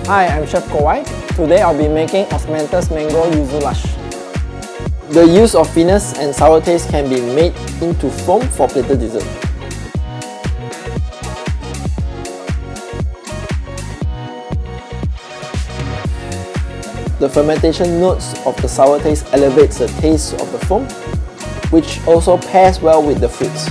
Hi, I'm Chef Kowai. Today I'll be making Osmanthus Mango Yuzu Lush. The use of finesse and sour taste can be made into foam for plated dessert. The fermentation notes of the sour taste elevates the taste of the foam, which also pairs well with the fruits.